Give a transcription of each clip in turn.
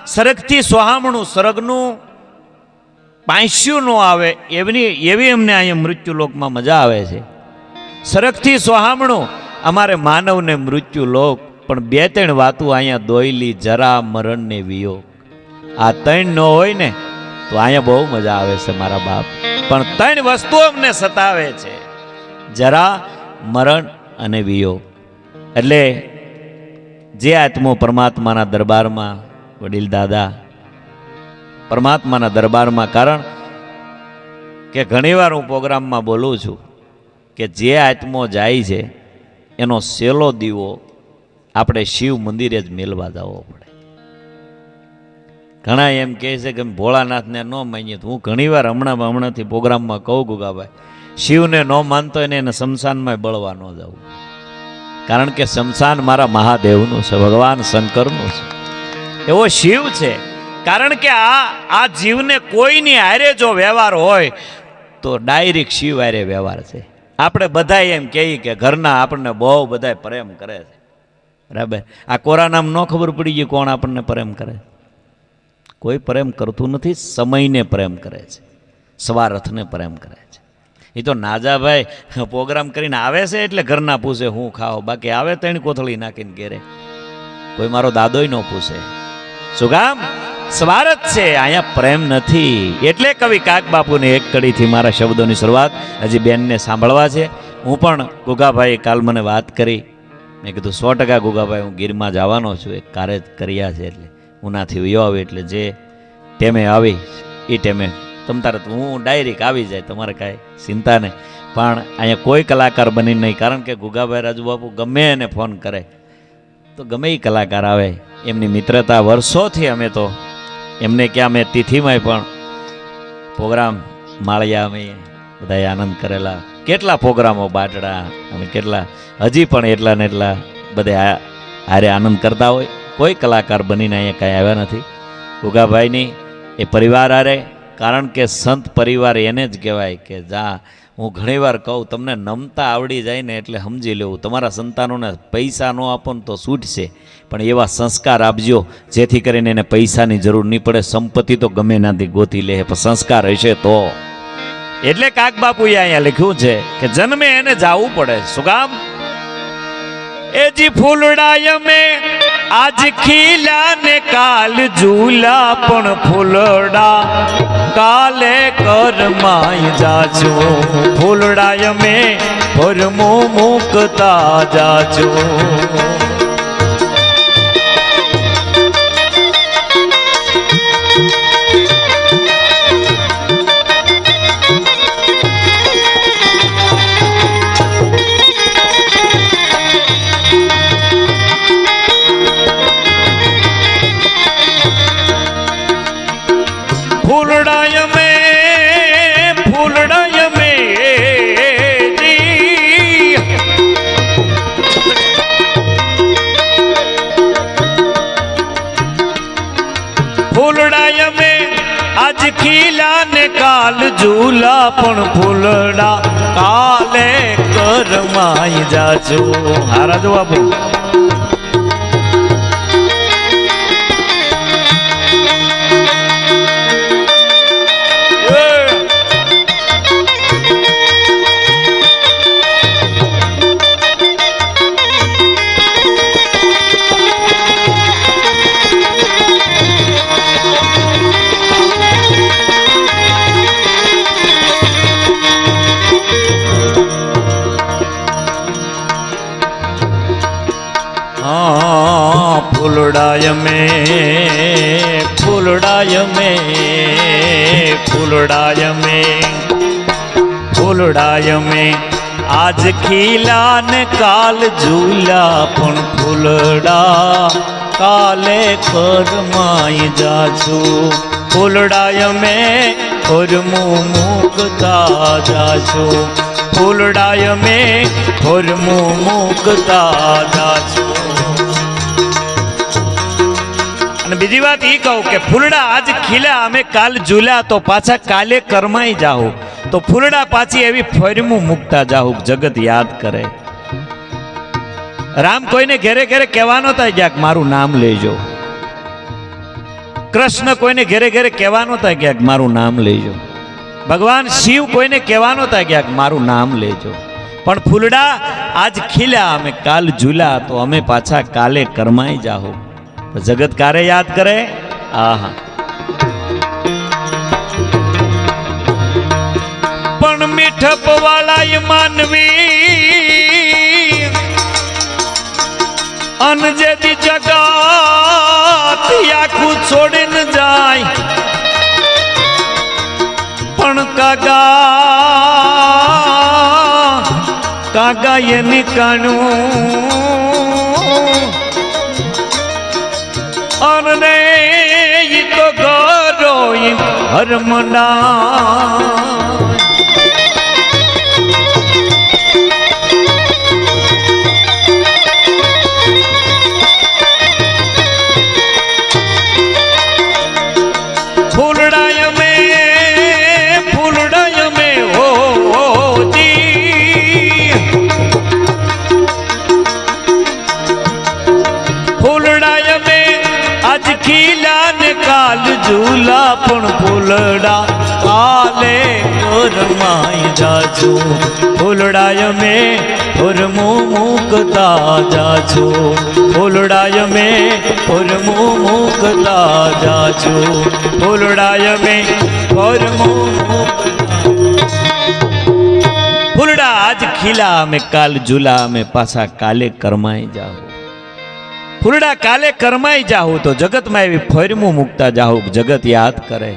સરગથી સોહામણું સરગનું પાંસ્યું ન આવે એવી અમને અહીંયા મૃત્યુલોકમાં મજા આવે છે. સરગથી સોહામણું અમારે માનવને મૃત્યુલોક, પણ બે ત્રણ વાતું અહીંયા દોયલી, જરા મરણ ને વિયોગ. આ ત્રણ ન હોય ને તો અહીંયા બહુ મજા આવે છે મારા બાપ. પણ ત્રણ વસ્તુ અમને સતાવે છે, જરા મરણ અને વિયોગ. એટલે જે આત્મો પરમાત્માના દરબારમાં, વડીલ દાદા પરમાત્માના દરબારમાં, કારણ કે ઘણીવાર હું પ્રોગ્રામમાં બોલું છું કે જે આત્મો જાય છે એનો સેલો દીવો આપણે શિવ મંદિરે જ મેળવા જવો પડે. ઘણા એમ કહે છે કે ભોળાનાથને ન માનીએ, તો હું ઘણીવાર હમણાંથી પ્રોગ્રામમાં કહું ગુગાભાઈ, શિવને ન માનતો એને શમશાનમાં બળવા ન જવું. કારણ કે શમશાન મારા મહાદેવનું છે, ભગવાન શંકરનું છે, એવો શિવ છે. કારણ કે આ જીવને કોઈની હારે જો વ્યવહાર હોય તો ડાયરેક્ટ શિવ હારે વ્યવહાર છે. આપણે બધા એમ કહીએ કે ઘરના આપણને બહુ બધા પ્રેમ કરે છે, બરાબર. આ કોરોનામાં ન ખબર પડી ગઈ કોણ આપણને પ્રેમ કરે? કોઈ પ્રેમ કરતું નથી. સમયને પ્રેમ કરે છે, સ્વાર્થને પ્રેમ કરે છે. એ તો નાજાભાઈ પ્રોગ્રામ કરીને આવે છે એટલે ઘરના પૂછે હું ખાઓ, બાકી આવે ત્રણ કોથળી નાખીને ઘેરે. કોઈ મારો દાદોય ન પૂછે. શું કામ? સ્વાર્થ છે, અહીંયા પ્રેમ નથી. એટલે કવિ કાક બાપુની એક કડીથી મારા શબ્દોની શરૂઆત હજી બેનને સાંભળવા છે. હું પણ ગુગાભાઈ કાલ મને વાત કરી, મેં કીધું 100% ગુગાભાઈ હું ગીરમાં જવાનો છું, એક કાર્ય કર્યા છે, એટલે ઉનાથી વયો આવી, એટલે જે ટેમે આવી એ ટેમે તમ તારે હું ડાયરેક્ટ આવી જાય, તમારે કાંઈ ચિંતા નહીં. પણ અહીંયા કોઈ કલાકાર બની નહીં, કારણ કે ગુગાભાઈ રાજુબાપુ ગમે એને ફોન કરે તો ગમે એ કલાકાર આવે. એમની મિત્રતા વર્ષોથી, અમે તો એમને ક્યાં મેં તિથિમાંય પણ પ્રોગ્રામ માળિયા અમે બધાએ આનંદ કરેલા, કેટલા પ્રોગ્રામો બાટડા, અને કેટલા હજી પણ એટલા ને એટલા બધે હારે આનંદ કરતા હોય. કોઈ કલાકાર બનીને અહીંયા કાંઈ આવ્યા નથી ગુગાભાઈની એ પરિવાર હારે. કારણ કે સંત પરિવાર એને જ કહેવાય કે જા, હું ઘણીવાર કહું તમને નમતા આવડી જાય ને એટલે સમજી લેવું, તમારા સંતાનોને પૈસા ન આપો ને તો છૂટશે, પણ એવા સંસ્કાર આપજો જેથી કરીને એને પૈસાની જરૂર નહીં પડે. સંપત્તિ તો ગમે નાથી ગોતી લે, પણ સંસ્કાર હશે તો. એટલે કાક બાપુએ અહીંયા લખ્યું છે કે જન્મે એને જાવું પડે. શું કામ? એ જી ફૂલડાય મેં આજ ખીલા ને કાલ ઝૂલા, પણ ફૂલડા કાલે કરમાઈ જાજો. ફૂલડાય મેં ભરમો મૂકતા જાજો. ફૂલડાય મેં આજ ખીલા ને કાલ ઝૂલા, પણ ફૂલડા કાલે કરમાઈ જાજો. હારા જો બાપુ. फूलडाय में फूलडाय में फूलडाय में फूलडाय में आज खिला ने काल झूला, पण फूलड़ा काले करमाई जाजू. फूलडाय में और मुँह मुकता जाजू. फूलडाय में और मुँह मुकता जाजू. અને બીજી વાત એ કહું કે ફૂલડા આજ ખીલા અમે કાલ ઝૂલા, તો પાછા કાલે કરમાઈ જાહુ. તો ફૂલડા પાછી એવી ફરમું મૂકતા જાહુ, જગત યાદ કરે. રામ કોઈને ઘેરે ઘેરે કહેવાનો થાય ક્યાંક મારું નામ લેજો. કૃષ્ણ કોઈને ઘેરે ઘેરે કહેવાનો થાય ક્યાંક મારું નામ લેજો. ભગવાન શિવ કોઈને કહેવાનો થાય ક્યાંક મારું નામ લેજો. પણ ફૂલડા આજ ખીલ્યા અમે કાલ ઝૂલા, તો અમે પાછા કાલે કરમાઈ જાહો. જગત કારે યાદ કરે? આહા. પણ મીઠપ વાળા માનવી અનજેદી જગત આખું છોડીને જાય, પણ કાગા એની કાણું અનને ઈ તો ગરો હરમના. કાલ ઝૂલા પણ ફૂલડા કાલે કરમાઈ જાજો. ફૂલડાય મેં ફરમું મૂકતા જાજો. ફૂલડાય મેં ફરમું મૂકતા જાજો. ફૂલડાય મેં ફરમું ફૂલડા આજ ખીલા અમે કાલ ઝૂલા અમે પાછા કાલે કરમાઈ જાઓ. ફૂલડા કાલે કરમાઈ જાહું તો જગતમાં એવી ફરમું મૂકતા જાહું. જગત યાદ કરે.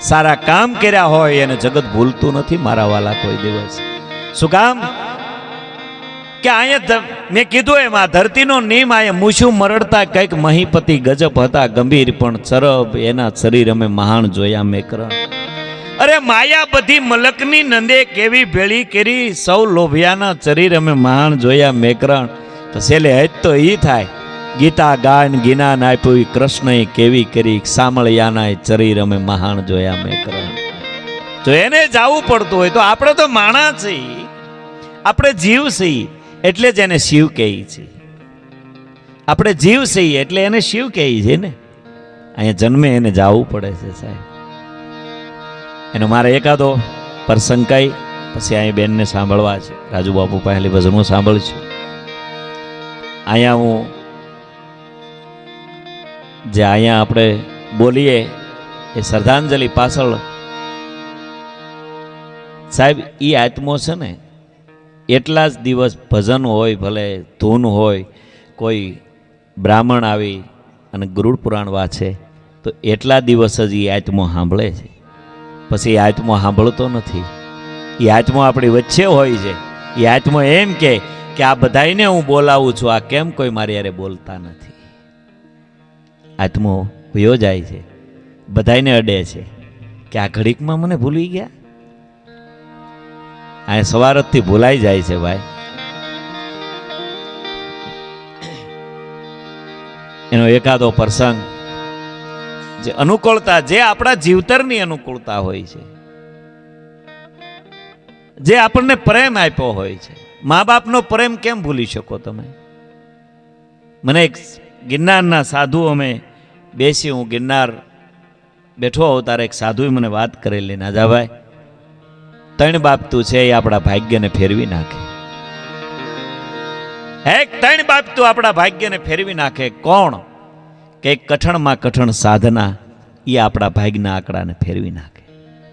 સારા કામ કર્યા હોય એને જગત ભૂલતું નથી મારા વાલા કોઈ દિવસ. શું કામ? કે અહીંયા મેં કીધું એમ આ ધરતીનો નિયમ અહીંયા મૂછું મરડતા કંઈક મહીપતિ ગજબ હતા ગંભીર, પણ ચરબ એના શરીર અમે મહાન જોયા મેકરણ. અરે માયા બધી મલકની નંદે કેવી ભેળી કરી, સૌ લોભિયાના શરીર અમે મહાન જોયા મેકરણ. તો છેલ્લે હજ તો ઈ થાય ગીતા ગાન ગિનાન આપ્યું કૃષ્ણએ કેવી કરી, સામળિયાના શરીર અમે મહાન જોયા મેકરણ. જો એને જાવું પડતું હોય તો આપણે તો માણા છીએ, આપણે જીવ છીએ એટલે જ એને શિવ કહે છે. આપણે જીવ છીએ એટલે એને શિવ કહે છે ને. અહીંયા જન્મે એને જાવું પડે છે સાહેબ. એનો મારે એકાદો પ્રસંગ કહી પછી અહીં બેનને સાંભળવા છે. રાજુ બાપુ પહેલી ભજન હું સાંભળશું. અહીંયા હું જે અહીંયા આપણે બોલીએ એ શ્રદ્ધાંજલિ પાછળ સાહેબ એ આત્મો છે ને એટલા જ દિવસ ભજન હોય, ભલે ધૂન હોય, કોઈ બ્રાહ્મણ આવી અને ગરુડ પુરાણ વાંચે તો એટલા દિવસ જ એ આત્મો સાંભળે છે. પછી એ આત્મો સાંભળતો નથી. એ આત્મો આપણી વચ્ચે હોય છે. એ આત્મો એમ કે આ બધાને હું બોલાવું છું, આ કેમ કોઈ મારી યારે બોલતા નથી. આત્મો વયો જાય છે, બધાને અડે છે કે આ ઘડીકમાં મને ભૂલી ગયા. આ સવારથી ભૂલાઈ જાય છે ભાઈ. એનો એકાદો પ્રસંગ જે અનુકૂળતા, જે આપણા જીવતરની અનુકૂળતા હોય છે, જે આપણને પ્રેમ આપ્યો હોય છે. મા બાપનો પ્રેમ કેમ ભૂલી શકો તમે? મને એક ગિરનારના સાધુ, અમે બેસી, હું ગિરનાર બેઠો હોઉં ત્યારે એક સાધુએ મને વાત કરેલી, નાજાભાઈ 3 બાપતું છે એ આપણા ભાગ્યને ફેરવી નાખે. એક 3 બાપતું આપણા ભાગ્યને ફેરવી નાખે. કોણ? કે કઠણમાં કઠણ સાધના એ આપણા ભાગ્યના આંકડાને ફેરવી નાખે.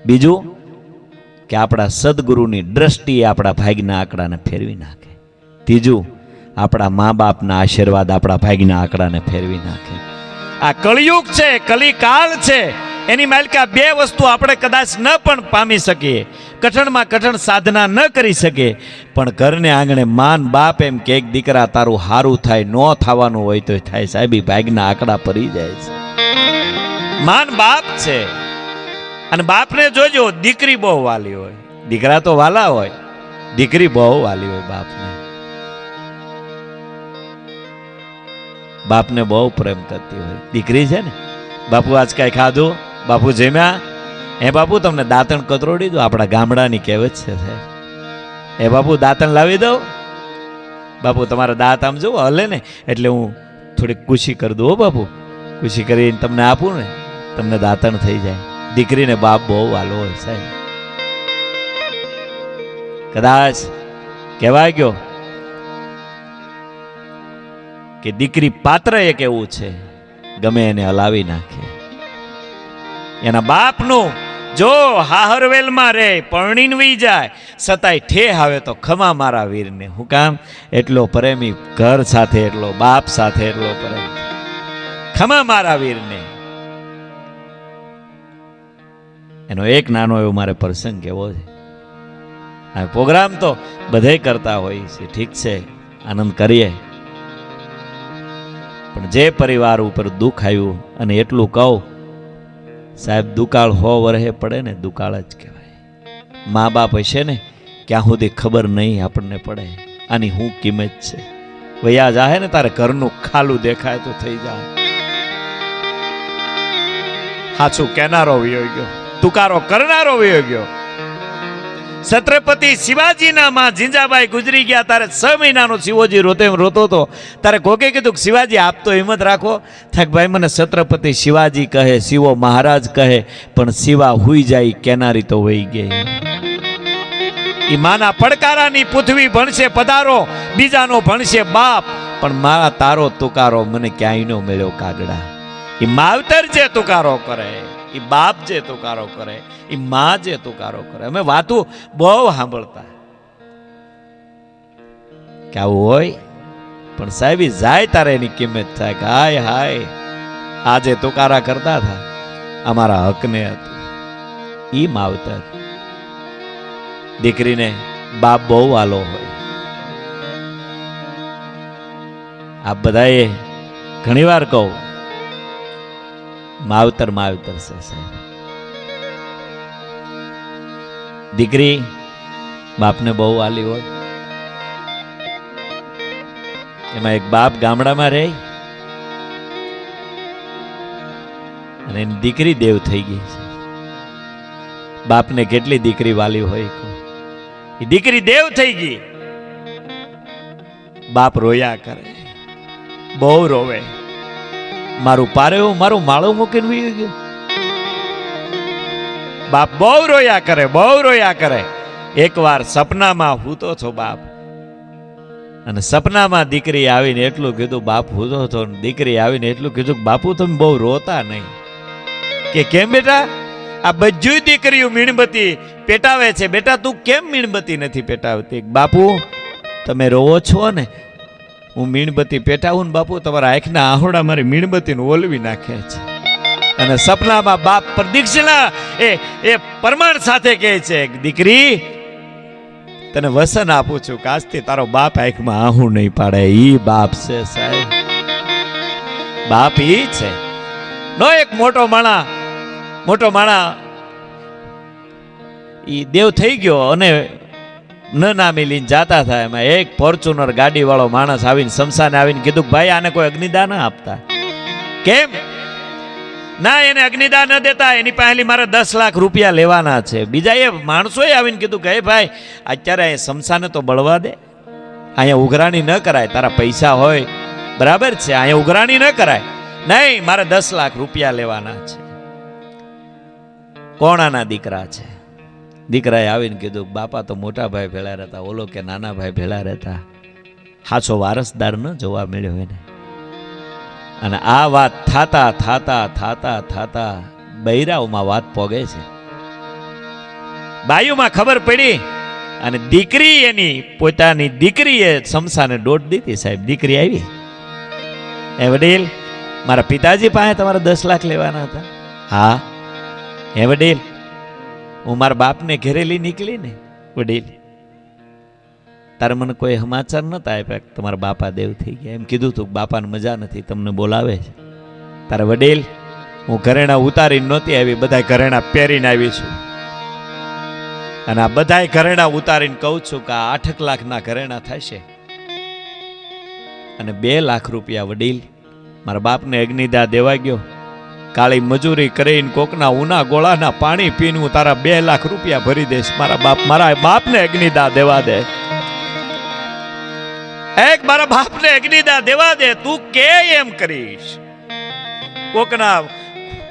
બીજું કે આપણા સદગુરુની દ્રષ્ટિ આપણા ભાગ્યના આંકડાને ફેરવી નાખે. ત્રીજું આપણા મા બાપના આશીર્વાદ આપણા ભાગ્યના આંકડાને ફેરવી નાખે. આ કળિયુગ છે, કલિકાળ છે. એની માલિકા 2 વસ્તુ આપણે કદાચ ન પણ પામી શકીએ, કઠણમાં કઠણ સાધના ન કરી શકીએ, પણ ઘરને આંગણે માન બાપ એમ કે એક દીકરા તારું હારું થાય, ન થવાનું હોય તો થાય. સાહેબ ભાગ્યના આંકડા પડી જાય છે. માન બાપ છે. અને બાપને જોજો, દીકરી બહુ વાલી હોય. દીકરા તો વાલા હોય, દીકરી બહુ વાલી હોય બાપને. બાપને બહુ પ્રેમ કરતી હોય. દીકરી છે ને, બાપુ આજ કાંઈ ખાધું? બાપુ જમ્યા? એ બાપુ તમને દાંતણ કતરોડી દો. આપણા ગામડાની કહેવત છે સાહેબ. એ બાપુ દાંતણ લાવી દઉં? બાપુ તમારા દાંત આમ જુઓ હલે ને એટલે હું થોડીક ખુશી કરી દઉં. હો બાપુ, ખુશી કરીને તમને આપું ને. તમને દાતણ થઈ જાય. દીકરીને બાપ બહુ વાલો હોય સાહેબ. કદાચ કહેવાય ગયો કે દીકરી પાત્ર એક એવું છે, ગમે એને હલાવી નાખે. એના બાપનું જો હાહરવેલમાં રે પરણીને વઈ જાય છતાંય ઠેહ આવે તો ખમા મારા વીરને. હું કામ? એટલો પ્રેમી ઘર સાથે, એટલો બાપ સાથે, એટલો પ્રેમ. ખમા મારા વીરને. એનો એક નાનો એવો મારે પ્રસંગ કેવો છે. આ પ્રોગ્રામ તો બધે કરતા હોય છે, ઠીક છે, આનંદ કરીએ, પણ જે પરિવાર ઉપર દુઃખ આવ્યું, અને એટલું કહું સાહેબ, દુકાળ 100 વર્ષે પડે ને દુકાળ જ કહેવાય. મા બાપ હશે ને ક્યાં સુધી ખબર નહીં આપણને પડે આની શું કિંમત છે. વયા જાહે ને તારે ઘરનું ખાલું દેખાય તો થઈ જાય. હાચું કહેનારો વયો ગયો, તુકારો કરનારો વયો ગયો. છત્રપતિ શિવાજીના માં જીંજાબાઈ ગુજરી ગયા ત્યારે 6 મહિનાનો શિવોજી રોતો હતો. તારે કોકે કીધું કે શિવાજી આપ તો હિંમત રાખો. થાક ભાઈ મને છત્રપતિ શિવાજી કહે, શિવો મહારાજ કહે, પણ શિવા હુઈ જાય કેનારી તો વહી ગઈ. ઈ માના પડકારાની પૃથ્વી ભણશે પધારો, બીજાનો ભણશે બાપ, પણ મારા તારો તુકારો મને ક્યાંય નો મળ્યો કાગડા. ઈ માવતર જે તુકારો કરે, ઈ બાપ જે તુકારો કરે, ઈ માં જે તુકારો કરે. અમે વાતું બહુ સાંભળતા કે આવું હોય, પણ સાહેબ જાય તારે એની કિંમત થાય કે હાય હાય આજે તુકારા કરતા હતા અમારા હકને હતું. ઈ માવતર. દીકરીને બાપ બહુ વાલો હોય. આ બધાએ ઘણી વાર કહું માવતર માવતર છે સાહેબ. દીકરી બાપને બહુ વાલી હોય. એમાં એક બાપ ગામડામાં રહે અને એની દીકરી દેવ થઈ ગઈ છે. બાપને કેટલી દીકરી વાલી હોય. એ દીકરી દેવ થઈ ગઈ, બાપ રોયા કરે, બહુ રોવે. મારું પારેવું મારું માળું મૂકીને વહી ગયું. બાપ બહુ રોયા કરે, બહુ રોયા કરે. એકવાર સપનામાં હૂતો છો બાપ, અને સપનામાં દીકરી આવીને એટલું કીધું, બાપ હૂતો હતો, દીકરી આવીને એટલું કીધું કે બાપુ તમે બહુ રોતા નહીં. કે કેમ બેટા? આ બધી દીકરીઓ મીણબત્તી પેટાવે છે, બેટા તું કેમ મીણબત્તી નથી પેટાવતી? બાપુ તમે રોવો છો ને, હું મીણબત્તી પેટાવું ને બાપુ તમારા આંખના આહોડા મારી મીણબત્તીને ઓલવી નાખે છે. અને સપનામાં બાપ પ્રદક્ષિણા એ પ્રમાણ સાથે કહે છે, દીકરી તને વસન આપું છું કે આજથી તારો બાપ આંખમાં આહું નહીં પાડે. ઈ બાપ છે સાહેબ, બાપ ઈ છે. નો એક મોટો માણા ઈ દેવ થઈ ગયો અને ન નામી લઈને જાતા થાય. એમાં એક ફોર્ચ્યુનર ગાડી વાળો માણસ આવીને શમશાને આવીને કીધું, ભાઈ આને કોઈ અગ્નિદાન ન આપતા. કેમ? ના, એને અગ્નિદાન ન દેતા, એની પહેલી મારે 10 લાખ રૂપિયા લેવાના છે. બીજા એ માણસોએ આવીને કીધું કે ભાઈ અત્યારે શમશાને તો બળવા દે, અહીંયા ઉઘરાણી ન કરાય. તારા પૈસા હોય બરાબર છે, અહીંયા ઉઘરાણી ન કરાય. નહીં, મારે 10 લાખ રૂપિયા લેવાના છે. કોણાના દીકરા છે? દીકરાએ આવીને કીધું, બાપા તો મોટા ભાઈ ભેળા રહેતા, ઓલો કે નાના ભાઈ ભેળા રહેતા. હાચો વારસદાર ન જોવા મળ્યો એને. અને આ વાત થાતા થાતા થાતા થાતા બૈરાઓમાં વાત પોગે છે. બાયુમાં ખબર પડી અને દીકરી એની પોતાની દીકરીએ શમશાને દોડ દીધી. સાહેબ દીકરી આવી, એ વડીલ મારા પિતાજી પાસે તમારે 10 લાખ લેવાના હતા. હા. એ વડીલ હું મારા બાપને ઘેરેલી નીકળી ને, વડીલ તારે મને કોઈ સમાચાર નતા આપ્યા તમારા બાપા દેવ થઈ ગયા. એમ કીધું તું બાપાને મજા નથી, તમને બોલાવે છે. તારે વડીલ હું ઘરેણા ઉતારીને નહોતી આવી, બધા ઘરેણા પહેરીને આવી છું. અને આ બધા ઘરેણા ઉતારીને કહું છું કે 8 લાખના ઘરેણા થશે. અને 2 લાખ રૂપિયા વડીલ મારા બાપને અગ્નિદાહ દેવા ગયો. કાળી મજૂરી કરીને કોકના ઉના ગોળાના પાણી પીને હું તારા 2 લાખ રૂપિયા ભરી દઈશ. મારા બાપને અગ્નિદાહ દેવા દે. મારા બાપને અગ્નિદાહ દેવા દે. તું કે એમ કરીશ? કોકના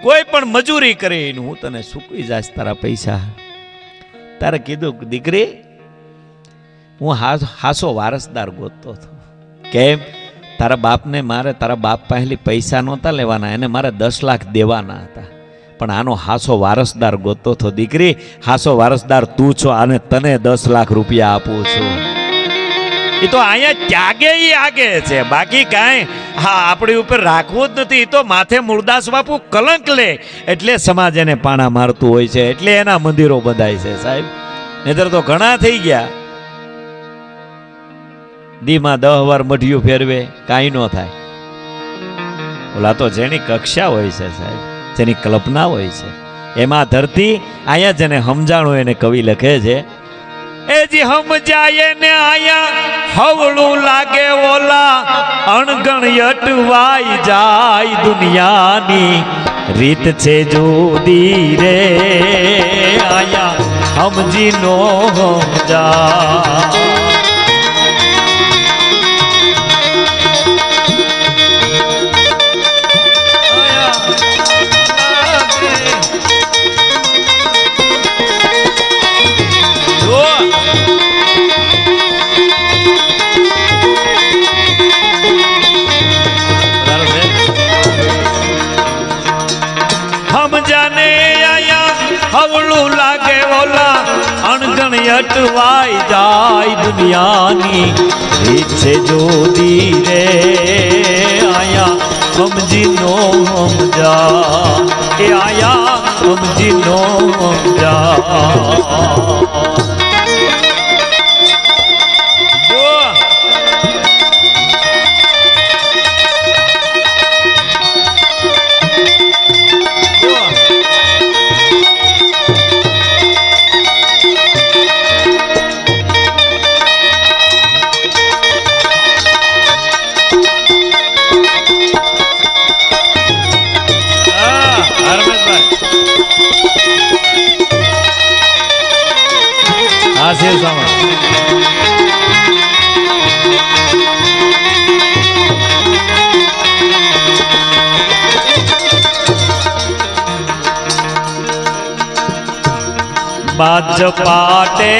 કોઈ પણ મજૂરી કરીને હું તને સૂકવી જાશ તારા પૈસા. તારે કીધું દીકરી હું હાસો વારસદાર ગોતતો હતો. કેમ? તારા બાપને મારે તારા બાપ પહેલી પૈસા નહોતા લેવાના, એને મારે 10 લાખ દેવાના હતા, પણ આનો હાસો વારસદાર ગોતતો હતો. દીકરી હાસો વારસદાર તું છો, આને તને 10 લાખ રૂપિયા આપું છું. એ તો અહીંયા ત્યાગે આગે છે, બાકી કાંઈ હા આપણી ઉપર રાખવું જ નથી. તો માથે મૂળદાસ બાપુ કલંક લે એટલે સમાજ એને પાણા મારતું હોય છે, એટલે એના મંદિરો બંધાય છે સાહેબ. નહીતર તો ઘણા થઈ ગયા, દીમાં 10 વાર મઢિયું ફેરવે કાંઈ ન થાય. ઓલા તો જેની કક્ષા હોય છે સાહેબ, જેની કલ્પના હોય છે એમાં ધરતી. અહીંયા જેને સમજાણું એને કવિ લખે છે, એ જી સમજાય ને આયા હવળું લાગે ઓલા અણગણ અટવાઈ જાય. દુનિયાની રીત છે જુદી રે આયા સમજી નો સમજા. હવળું લાગે ઓલા અણગણ અટવાઈ જાય. દુનિયાની રીત છે જોદી રે આયા સમજી નો સમજા. એ આયા સમજી નો સમજા. બાજ પાટે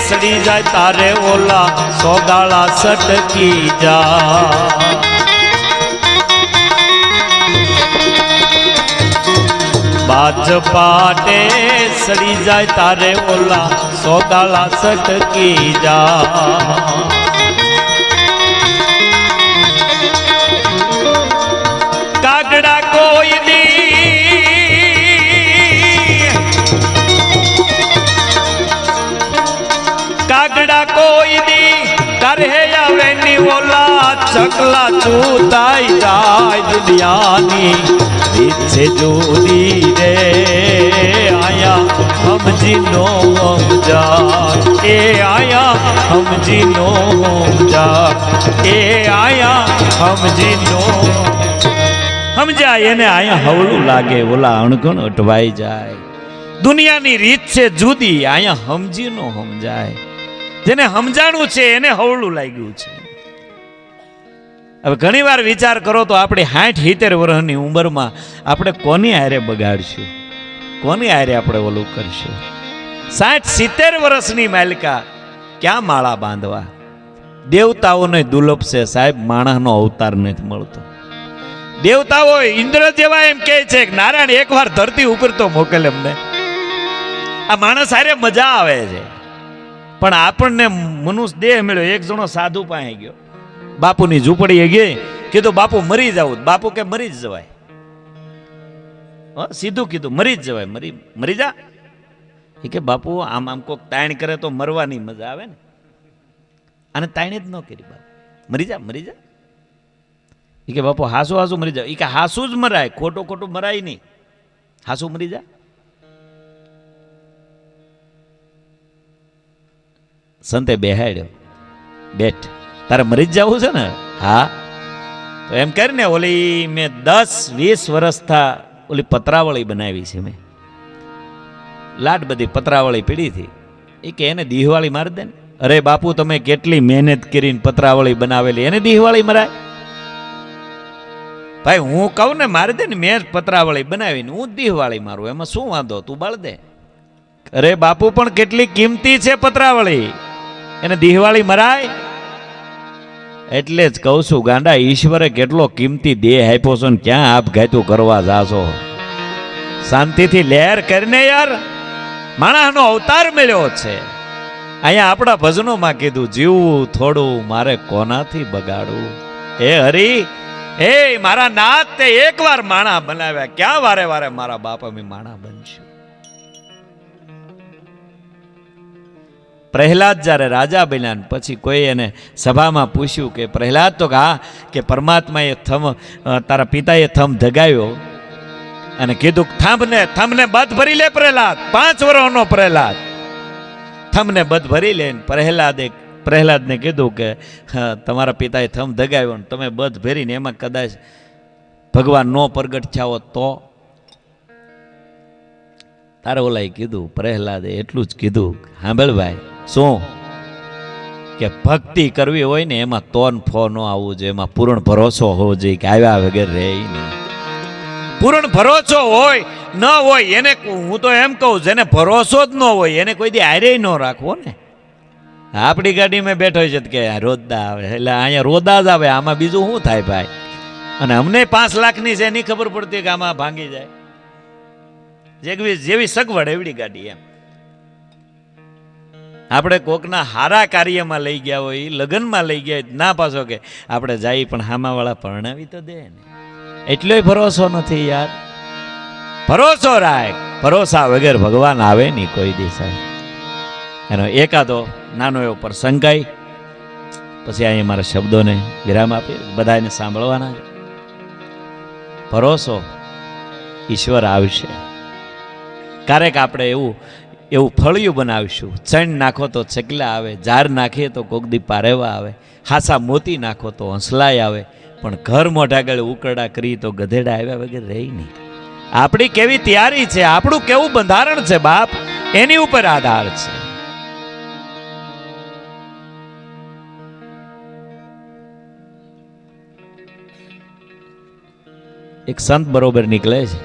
સડી જાય તારે ઓલા સોગાળા સટકી જા. બાજ પાટે સડી જાય તારે ઓલા સોગાળા સટકી જા. કાગડા કોઈ કાગડા કોઈ દી કરે આવે ની ઓલા ચકલા ચૂતાઈ જાય. દુનિયાની રીત છે જુદી રે આયા સમજી નો સમજા. એ આયા સમજી નો સમજા. એ આયા સમજી નો સમજાય. એને આયા હવળું લાગે ઓલા અણગણ અટવાઈ જાય. દુનિયાની રીત છે જુદી આયા સમજી નો સમજાય. જેને સમજાણું છે એને હવળું લાગ્યું છે. હવે ઘણી વાર વિચાર કરો તો આપણે 60-70 વર્ષની ઉંમરમાં આપણે કોની હારે બગાડશું, કોની હારે આપણે ઓલું કરશું? 60-70 વર્ષની માલિકા ક્યાં માળા બાંધવા? દેવતાઓને દુર્લભ છે સાહેબ, માણસનો અવતાર નથી મળતો. દેવતાઓ ઇન્દ્ર જેવા એમ કહે છે કે નારાયણ એકવાર ધરતી ઉપર તો મોકલે અમને. આ માણસ હારે મજા આવે છે, પણ આપણને મનુષ્ય દેહ મળ્યો. એક જણો સાધુ પાસે ગયો, બાપુની ઝૂંપડી ગઈ, કીધું બાપુ મરી જાવ. બાપુ કે મરી જ જવાય, સીધું કીધું મરી જ જવાય, મરી જા. એ કે બાપુ આમ આમ કોક તાણ કરે તો મરવાની મજા આવે ને, આને તાણી જ ન કરી. બાપુ મરી જા મરી જા. એ કે બાપુ હાસુ હાસુ મરી જા. એ કે હાસુ જ મરાય, ખોટું ખોટું મરાય નહીં, હાસુ મરી જા. સંતે બેહાડ્યો, બેઠ, તારે મરી જ જવું છે ને? હા. તો એમ કરીને ઓલી મેં 10-20 વર્ષ થા ઓલી પતરાવળી બનાવી છે મેં, લાટ બધી પતરાવળી પીડી હતી. એ કે એને દિવાળી મારી દે ને. અરે બાપુ તમે કેટલી મહેનત કરીને પતરાવળી બનાવેલી, એને દિવાળી મરાય? ભાઈ હું કહું ને મારે દે ને, મેં પતરાવળી બનાવીને હું દીહવાળી મારું, એમાં શું વાંધો, તું બાળ દે. અરે બાપુ પણ કેટલી કિંમતી છે પતરાવળી, એને દીહવાળી મરાય? એટલે જ કહું છું ગાંડા, ઈશ્વરે કેટલો કિંમતી દેહ આપ્યો છે ને ક્યાં આપઘાતું કરવા જાશો? શાંતિથી લહેર કરીને યાર, માણસનો અવતાર મળ્યો છે. અહીંયા આપણા ભજનોમાં કીધું, જીવવું થોડું મારે કોનાથી બગાડવું. હે હરી, હે મારા નાથ, તે એકવાર માણા બનાવ્યા, ક્યાં વારે વારે મારા બાપ અમે માણા બનશું? પ્રહલાદ જ્યારે રાજા બન્યા પછી કોઈ એને સભામાં પૂછ્યું કે પ્રહલાદ તો હા કે પરમાત્માએ તારા પિતાએ થંભ ધગાવ્યો અને કીધું થંભને બધ ભરી લે પ્રહલાદ, 5 વર્ષનો પ્રહલાદ થંભને બધ ભરી લે. પ્રહલાદને કીધું કે તમારા પિતાએ થંભ ધગાવ્યો ને તમે બધ ભરીને એમાં કદાચ ભગવાન નો પ્રગટ થયા હોત તો? તારે ઓલાએ કીધું, પ્રહલાદે એટલું જ કીધું, સાંભળ ભાઈ, શું કે ભક્તિ કરવી હોય ને એમાં તોન ફો ન આવવું જોઈએ, એમાં પૂર્ણ ભરોસો હોવો જોઈએ કે આવ્યા વગર રહે નહીં. પૂર્ણ ભરોસો હોય ન હોય એને, હું તો એમ કહું, જેને ભરોસો જ ન હોય એને કોઈ દી હારે ન રાખવો ને. આપણી ગાડીમાં બેઠો છે કે રોદા આવે, એટલે અહીંયા રોદા જ આવે, આમાં બીજું શું થાય ભાઈ? અને અમને 5 લાખની છે એની ખબર પડતી કે આમાં ભાંગી જાય. જેવી સગવડ એવડી ગાડી એમ. આપણે કોકના હારા કાર્યમાં લઈ ગયા હોય, લગ્નમાં લઈ ગયા ના, પાછો કે આપણે જઈ પણ હામાવાળા પરણાવી તો દે ને, એટલોય ભરોસો નથી યાર. ભરોસો રાખ, ભરોસા વગર ભગવાન આવે નહીં કોઈ દિવસ. એનો એકાદો નાનો એવો પ્રસંગ ગાઈ પછી અહીંયા મારા શબ્દોને વિરામ આપી, બધાને સાંભળવાના છે. ભરોસો ઈશ્વર આવશે. ક્યારેક આપણે એવું ફળિયું બનાવીશું, ચણ નાખો તો ચકલા આવે, ઝાર નાખીએ તો કોક દી પારેવા આવે, હાસા મોતી નાખો તો હંસલાય આવે, પણ ઘર મોઢા ગળે ઉકરડા કરી તો ગધેડા આવ્યા વગર રહી નહીં. આપણી કેવી તૈયારી છે, આપણું કેવું બંધારણ છે બાપ, એની ઉપર આધાર છે. એક સંત બરોબર નીકળે છે,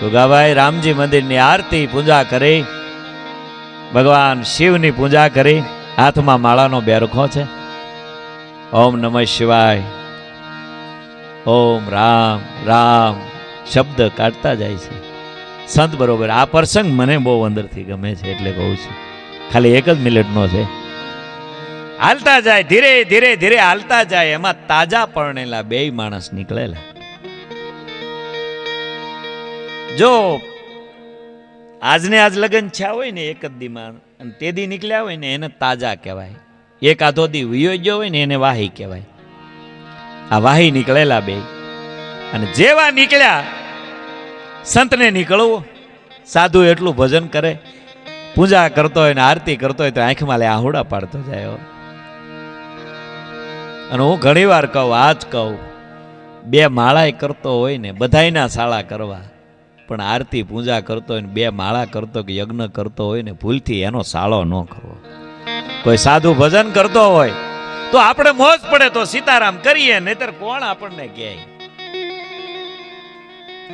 ગોગાભાઈ રામજી મંદિરની આરતી પૂજા કરી, ભગવાન શિવની પૂજા કરી, હાથમાં માળાનો બેરખો છે, ઓમ નમઃ શિવાય, ઓમ રામ રામ શબ્દ કાઢતા જાય છે સંત બરોબર. આ પ્રસંગ મને બહુ અંદરથી ગમે છે એટલે કહું છું, ખાલી 1 જ મિનિટનો છે. હાલતા જાય, ધીરે ધીરે ધીરે હાલતા જાય, એમાં તાજા પરણેલા 2 માણસ નીકળેલા. જો આજને આજ લગ્ન થયા હોય ને એક જ દીમાં, અને તે દી નીકળ્યા હોય ને એને તાજા કહેવાય. એક આધો દી વિયો ગયો હોય ને એને વાહી કહેવાય. આ વાહી નીકળેલા 2, અને જેવા નીકળ્યા સંતને નીકળવું, સાધુ એટલું ભજન કરે, પૂજા કરતો હોય ને આરતી કરતો હોય તો આંખમાં લે આહુડા પાડતો જાય. અને હું ઘણી વાર કહું, આજ કહું, 2 માળાએ કરતો હોય ને બધાયના સાળા કરવા, પણ આરતી પૂજા કરતો હોય ને 2 માળા કરતો કે યજ્ઞ કરતો હોય ને ભૂલથી એનો સાળો ન કરવો. કોઈ સાધુ ભજન કરતો હોય તો આપણે મોજ પડે તો સીતારામ કરીએ, નહીતર કોણ આપણને કહે?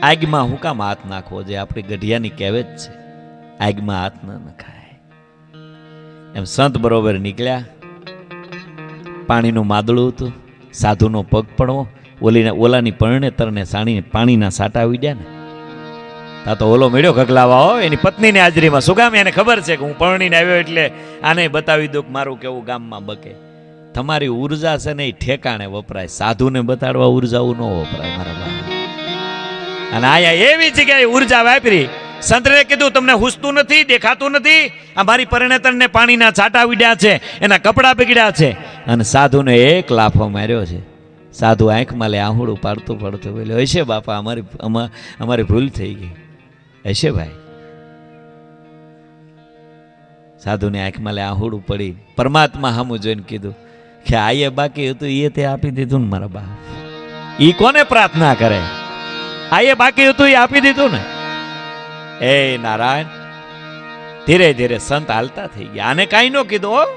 આગમાં હું કામ હાથ નાખવો? જે આપણી ગઢિયાની કહેવત છે, આગમાં હાથ ન નખાય. એમ સંત બરોબર નીકળ્યા, પાણીનું માદળું હતું, સાધુનો પગ પડવો, ઓલાની પરણેતરને સાણીને પાણીના સાટા ઉડ્યા ને, તા તો ઓલો મેળ્યો ગગલાવા હો એની પત્નીની હાજરીમાં. શું કામ? એને ખબર છે કે હું પરણીને આવ્યો એટલે આને બતાવી દઉં મારું કેવું ગામમાં બકે. તમારી ઉર્જા છે ને એ ઠેકાણે વપરાય, સાધુને બતાડવા ઉર્જાઓ ન વપરાય મારા બા. અને આયા એવી જગ્યાએ ઉર્જા વાપરી, સંતરે કીધું તમને હુસતું નથી, દેખાતું નથી, આ મારી પરણેતરને પાણીના છાંટા ઉડ્યા છે, એના કપડા બગડ્યા છે. અને સાધુને 1 લાફો માર્યો છે. સાધુ આંખમાં લે આહુડું પાડતું પડતું બોલ્યો, હશે બાપા, અમારી ભૂલ થઈ ગઈ હશે ભાઈ. સાધુને આંખમાં લે આહુડું પડી, પરમાત્મા સામું જોઈને કીધું કે આયે બાકી હતું એ તે આપી દીધું ને મારા બાપ. ઈ કોને પ્રાર્થના કરે? આયે બાકી હતું એ આપી દીધું ને. એ નારાયણ. ધીરે ધીરે સંત હાલતા થઈ ગયા. આને કાંઈ ન કીધું,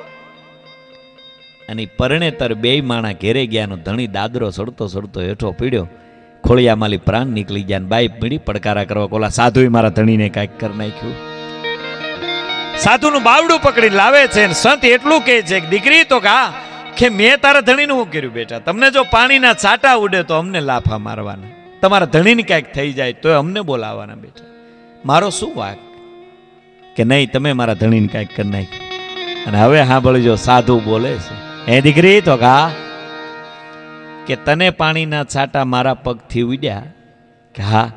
અને પરણેતર બેય માણા ઘેરે ગયાનો ધણી દાદરો સડતો સડતો હેઠો પીડ્યો. ખોળિયામાલી પ્રાણ નીકળી ગયા ને બાઈ પીડી પડકારા કરવા કોલા સાધુએ મારા ધણીને કાંઈક કરી નાખ્યું. સાધુનું બાવડું પકડી લાવે છે ને સંત એટલું કહે છે કે દીકરી તો કા કે મેં તારા ધણીનું શું કર્યું બેટા? તમને જો પાણીના છાંટા ઉડે તો અમને લાફા મારવાના, તમારા ધણીને કાંઈક થઈ જાય તો અમને બોલાવવાના બેટા. મારો શું વાક કે નહીં તમે મારા ધણીને કાંઈક કરી નાખ્યું. અને હવે સાંભળજો સાધુ બોલે છે, હે દીકરી તો કા કે તને પાણીના છાંટા મારા પગથી ઉડ્યા કે હા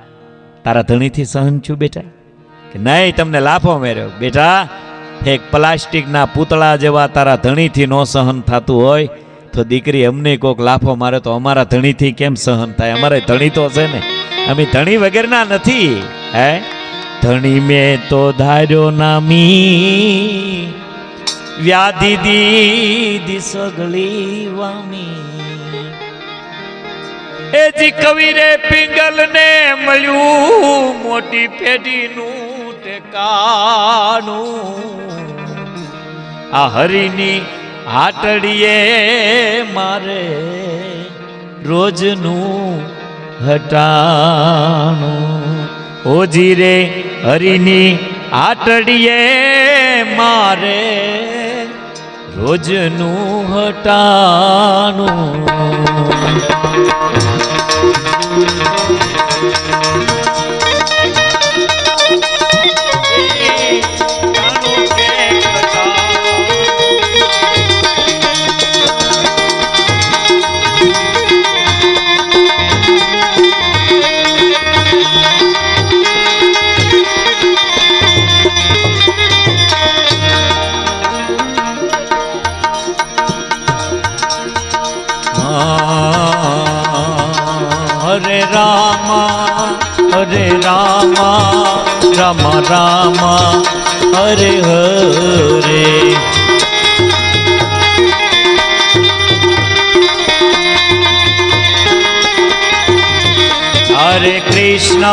તારા ધણીથી સહન છું બેટા? કે નહીં તમને લાફો મેર્યો બેટા. એક પ્લાસ્ટિકના પૂતળા જેવા તારા ધણીથી નો સહન થતું હોય તો દીકરી અમને કોક લાફો મારે તો અમારા ધણીથી કેમ સહન થાય? અમારે ધણી તો છે ને, અમે ધણી વગરના નથી. હે ધણી મેં તો ધાર્યો નામી, વ્યાધિ દીદી સગળી વામી. એ જી કવિરે પિંગલ ને મળ્યું મોટી પેઢીનું ટેકાનું. આ હરિની હાટડીએ મારે રોજનું હટાણું. ઓજી રે હરિની હાટડીએ મારે રોજનું હટાણું. હરે રામા રામ રામ હરે હરે. હરે કૃષ્ણ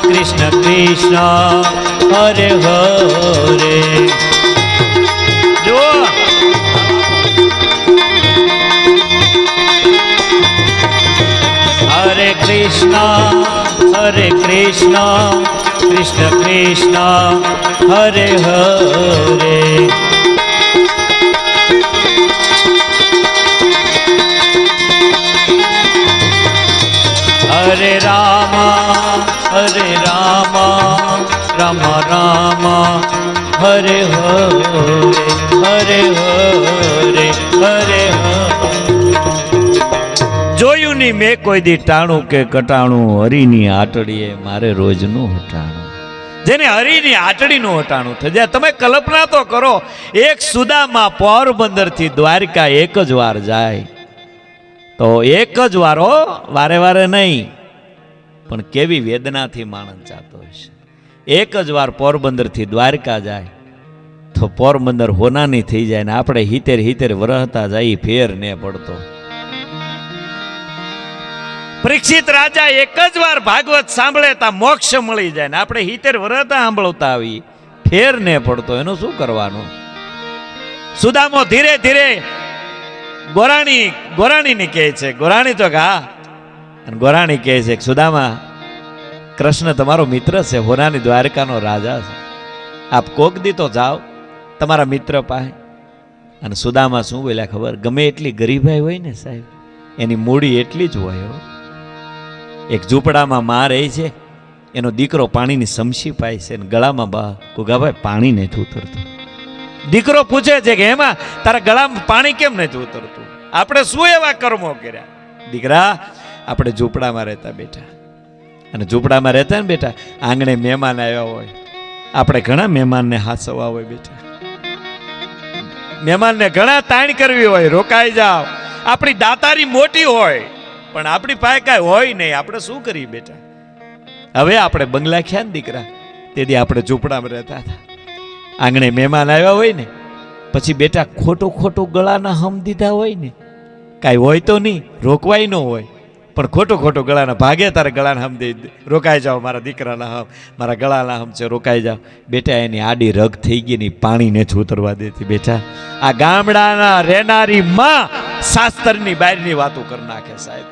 કૃષ્ણ કૃષ્ણ હરે હરે. જો હરે કૃષ્ણ કૃષ્ણ કૃષ્ણ હરે હરે. હરે રામ રામ રામ હરે હરે હરે હરે. જોયું ની મેં કોઈ દી ટાણું કે કટાણું, હરિની આટડીએ મારે રોજનું હટાણું. જેને હરિની આટડીનું હટાણું થઈ જાય. તમે કલ્પના તો કરો, એક સુદામા પોરબંદર થી દ્વારકા એક જ વાર જાય તો એક જ વાર હો, વારે વારે નહીં, પણ કેવી વેદનાથી માણસ જાતો હશે. એક જ વાર પોરબંદર થી દ્વારકા જાય તો પોરબંદર હોનાની થઈ જાય ને આપણે હિતેર હિતેર વરહતા જાય ફેર ને પડતો. પરીક્ષિત રાજા એક જ વાર ભાગવત સાંભળે તા મોક્ષ મળી જાય ને આપણે હિતેર વરહતા સાંભળતા આવી ફેર ને પડતો. એનું શું કરવાનું? સુદામો ધીરે ધીરે ગોરાણીને કહે છે, ગોરાણી તો કા અને ગોરાણી કહે છે કે સુદામા કૃષ્ણ તમારો મિત્ર છે, હોનાની દ્વારકાનો રાજા છે, આપ કોક દી તો જાઓ તમારા મિત્ર પાસે. અને સુદામા શું બોલ્યા ખબર? ગમે એટલી ગરીબાઈ હોય ને સાહેબ, એની મૂડી એટલી જ હોય. એક ઝૂંપડામાં માં રહે છે, એનો દીકરો પાણીની સમસી પાય છે ને ગળામાં બા ગુગાભાઈ પાણી નથી ઉતરતું. દીકરો પૂછે છે કે એમાં તારા ગળામાં પાણી કેમ નથી ઉતરતું? આપણે શું એવા કર્મો કર્યા? દીકરા આપણે ઝૂંપડામાં રહેતા બેટા, અને ઝૂંપડામાં રહેતા ને બેટા, આંગણે મહેમાન આવ્યા હોય, આપણે ઘણા મહેમાનને હાસવા હોય બેટા, મહેમાનને ઘણા તાણ કરવી હોય, રોકાઈ જાવ. આપણી દાતારી મોટી હોય પણ આપણી પાસે કાંઈ હોય નહીં, આપણે શું કરીએ બેટા? હવે આપણે બંગલા ખ્યા ને દીકરા, તેથી આપણે ઝૂંપડામાં રહેતા હતા. આંગણે મહેમાન આવ્યા હોય ને પછી બેટા ખોટું ગળાના હમ દીધા હોય ને, કાંઈ હોય તો નહીં, રોકવાય ન હોય, પણ ખોટું ખોટું ગળાના ભાગે તારે ગળાના હમ દે રોકાઈ જાઓ, મારા દીકરાના હમ, મારા ગળાના હમ છે, રોકાઈ જાઓ. બેટા એની આડી રગ થઈ ગઈ ની પાણી નથી ઉતરવા દેતી. બેટા આ ગામડાના રહેનારી માં શાસ્ત્રની બહારની વાતો કરી નાખે સાહેબ.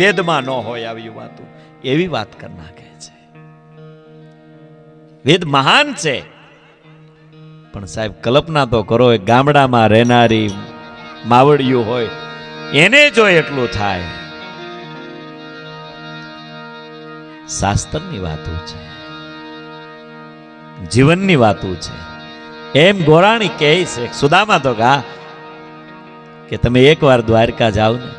વેદમાં ન હોય આવી વાતો, એવી વાત કરી નાખે છે. વેદ મહાન છે, પણ સાહેબ કલ્પના તો કરો, ગામડામાં રહેનારી માવડિયું હોય એને જો એટલું થાય. શાસ્ત્રની વાતો છે, જીવનની વાતો છે. એમ ગોરાણી કહે છે, સુદામા તો કે તમે એકવાર દ્વારકા જાઓ ને,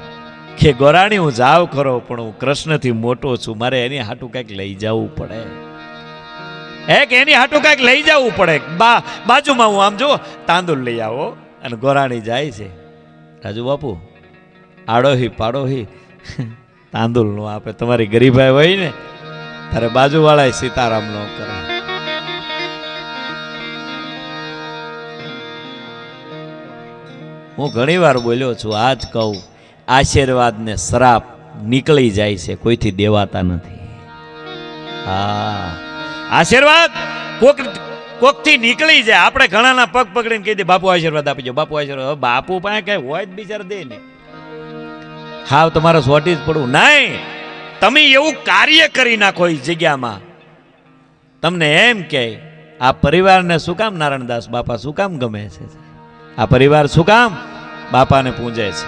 કે ગોરાણી હું જાવ ખરો પણ હું કૃષ્ણથી મોટો છું, મારે એની હાટું કંઈક લઈ જવું પડે. એની હાટું કંઈક લઈ જવું પડે. બાજુમાં હું આમ જો તાંદુલ લઈ આવો. અને ગોરાણી જાય છે, રાજુ બાપુ આડોહી પાડોહી તાંદુલ નો આપે. તમારી ગરીબાઈ હોય ને તારે બાજુવાળા સીતારામ નો કરે. હું ઘણી વાર બોલ્યો છું, આજ કહું, આશીર્વાદ ને શ્રાપ નીકળી જાય છે, કોઈથી દેવાતા નથી. હા, આશીર્વાદ કોકથી નીકળી જાય. આપણે ઘણાના પગ પકડીને કહી દે બાપુ આશીર્વાદ આપી દો, બાપુ આશીર્વાદ. બાપુ પાસે કઈ હોય જ બિચારા દે ને. હા, તમારે સોટી જ પડવું નહીં. તમે એવું કાર્ય કરી નાખો એ જગ્યામાં. તમને એમ કે આ પરિવારને શું કામ નારાયણદાસ બાપા શું કામ ગમે છે, આ પરિવાર શું કામ બાપાને પૂજે છે.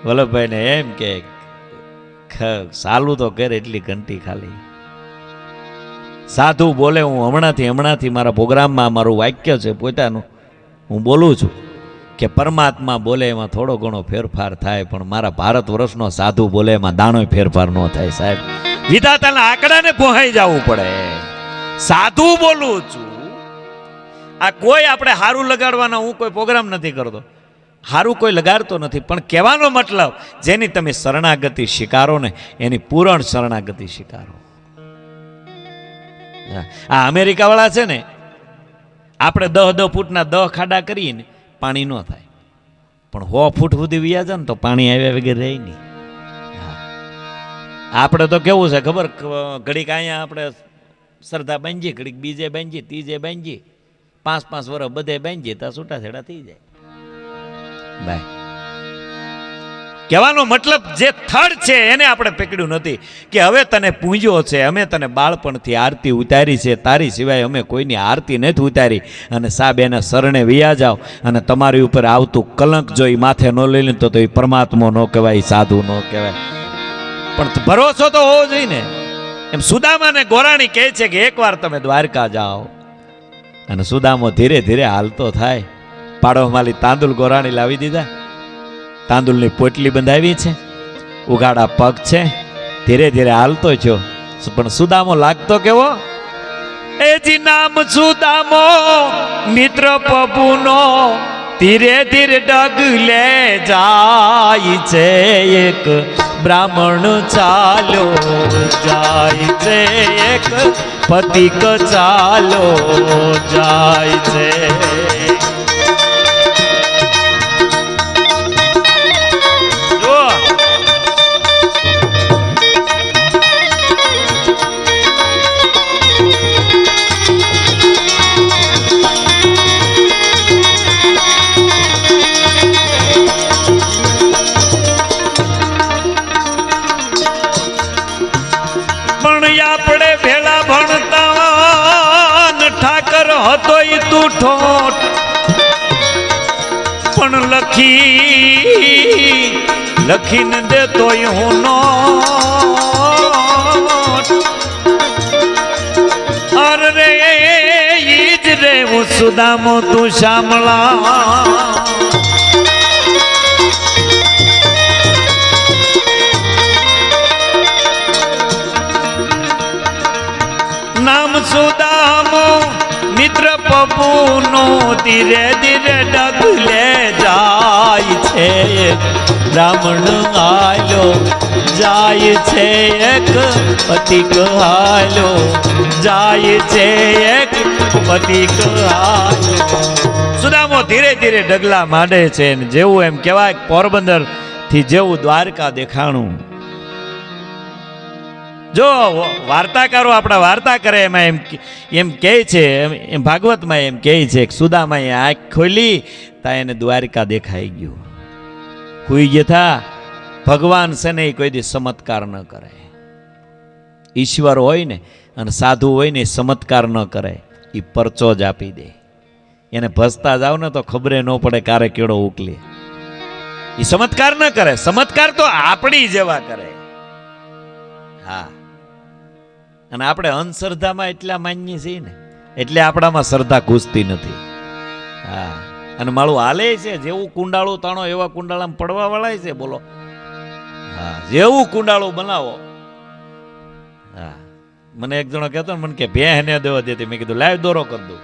વલ્લભભાઈને એમ કે સાલું તો કરે એટલી ઘંટી ખાલી. સાધુ બોલે, હું હમણાંથી મારા પ્રોગ્રામમાં મારું વાક્ય છે પોતાનું, હું બોલું છું કે પરમાત્મા બોલે એમાં થોડો ઘણો ફેરફાર થાય, પણ મારા ભારત વર્ષનો સાધુ બોલે એમાં દાણો ફેરફાર ન થાય સાહેબ. વિધાતાના આંકડાને પહોંચાઈ જવું પડે. સાધુ બોલું છું. આ કોઈ આપણે હારું લગાડવાના હું કોઈ પ્રોગ્રામ નથી કરતો, હારું કોઈ લગાડતો નથી, પણ કહેવાનો મતલબ જેની તમે શરણાગતિ સ્વીકારો ને એની પૂરણ શરણાગતિ સ્વીકારો. આ અમેરિકા વાળા છે ને, આપણે 10 ફૂટના 10 ખાડા કરીને પાણી ન થાય, પણ 100 ફૂટ સુધી વ્યાજ ને તો પાણી આવ્યા વગર રહે નહીં. આપણે તો કેવું છે ખબર, ઘડીક અહીંયા આપણે શ્રદ્ધા બાંધીએ, ઘડીક બીજે બાંધીએ, ત્રીજે બાંધીએ, 5-5 વર્ષ બધે બાંધીએ ત્યાં છૂટાછેડા થઈ જાય. બાય કહેવાનો મતલબ જે થડ છે એને આપણે પકડ્યું નથી કે હવે તને પૂંજ્યો છે, અમે તને બાળપણથી આરતી ઉતારી છે, તારી સિવાય અમે કોઈની આરતી નથી ઉતારી. અને સાહેબ એને શરણે વિયા જાઓ અને તમારી ઉપર આવતું કલંક જોઈ માથે ન લઈ લે તો એ પરમાત્મા ન કહેવાય, સાધુ ન કહેવાય. પણ ભરોસો તો હોવો જોઈએ ને. એમ સુદામાને ગોરાણી કહે છે કે એકવાર તમે દ્વારકા જાઓ. અને સુદામો ધીરે ધીરે હાલતો થાય. પાડોમાલી તાંદુલ ગોરાણી લાવી દીધા, તાંદુલની પોટલી બંધાવી છે, ઉગાડા પગ છે, ધીરે ધીરે હાલતો છો. પણ સુદામો લાગતો કેવો, એ જી નામ સુદામો મિત્ર પ્રભુનો ધીરે ધીરે ડગલે જાય છે, એક બ્રાહ્મણ ચાલો જાય છે, એક પતિક ચાલો જાય છે. આપણે ભેળા ભણતા ઠાકર હતો તું ઠોઠ, પણ લખીને દેતો હું નો. અરે રે ઈજ રે હું સુદામો તું શામળા. નામ સુદામો મિત્ર પપુનો ધીરે ધીરે ડગલે જાય છે, બ્રાહ્મણ આલો જાય છે, એક પતિક આલો જાય છે, એક પતિક આલો. સુદામો ધીરે ધીરે ડગલા માંડે છે. જેવું એમ કહેવાય પોરબંદર થી જેવું દ્વારકા દેખાણું. જો વાર્તાકારો આપણા વાર્તા કરે એમાં એમ કહે છે, એમ ભાગવતમાં એમ કહે છે કે સુદામાએ આંખ ખોલી તા એને દ્વારકા દેખાઈ ગયું. હુઈ ગયા થા. ભગવાન છે ને એ કોઈ દી ચમત્કાર ન કરે. ઈશ્વર હોય ને અને સાધુ હોય ને ચમત્કાર ન કરે, એ પરચો જ આપી દે. એને ભસતા જાવ ને તો ખબરે ન પડે કારે કેળો ઉકલી. એ ચમત્કાર ન કરે, ચમત્કાર તો આપણી જેવા કરે. હા, અને આપણે અંધશ્રદ્ધામાં એટલા માનીએ છીએ ને એટલે આપણામાં શ્રદ્ધા ઘૂસતી નથી. હા, અને માળું હાલે છે, જેવું કુંડાળું તાણો એવા કુંડાળામાં પડવા વાળા છે. બોલો, હા, જેવું કુંડાળું બનાવો. હા, મને એક જણો કહેતો ને, મને કે ભેહ ને દેવા દેતી. મેં કીધું લાવ દોરો કરી દઉં.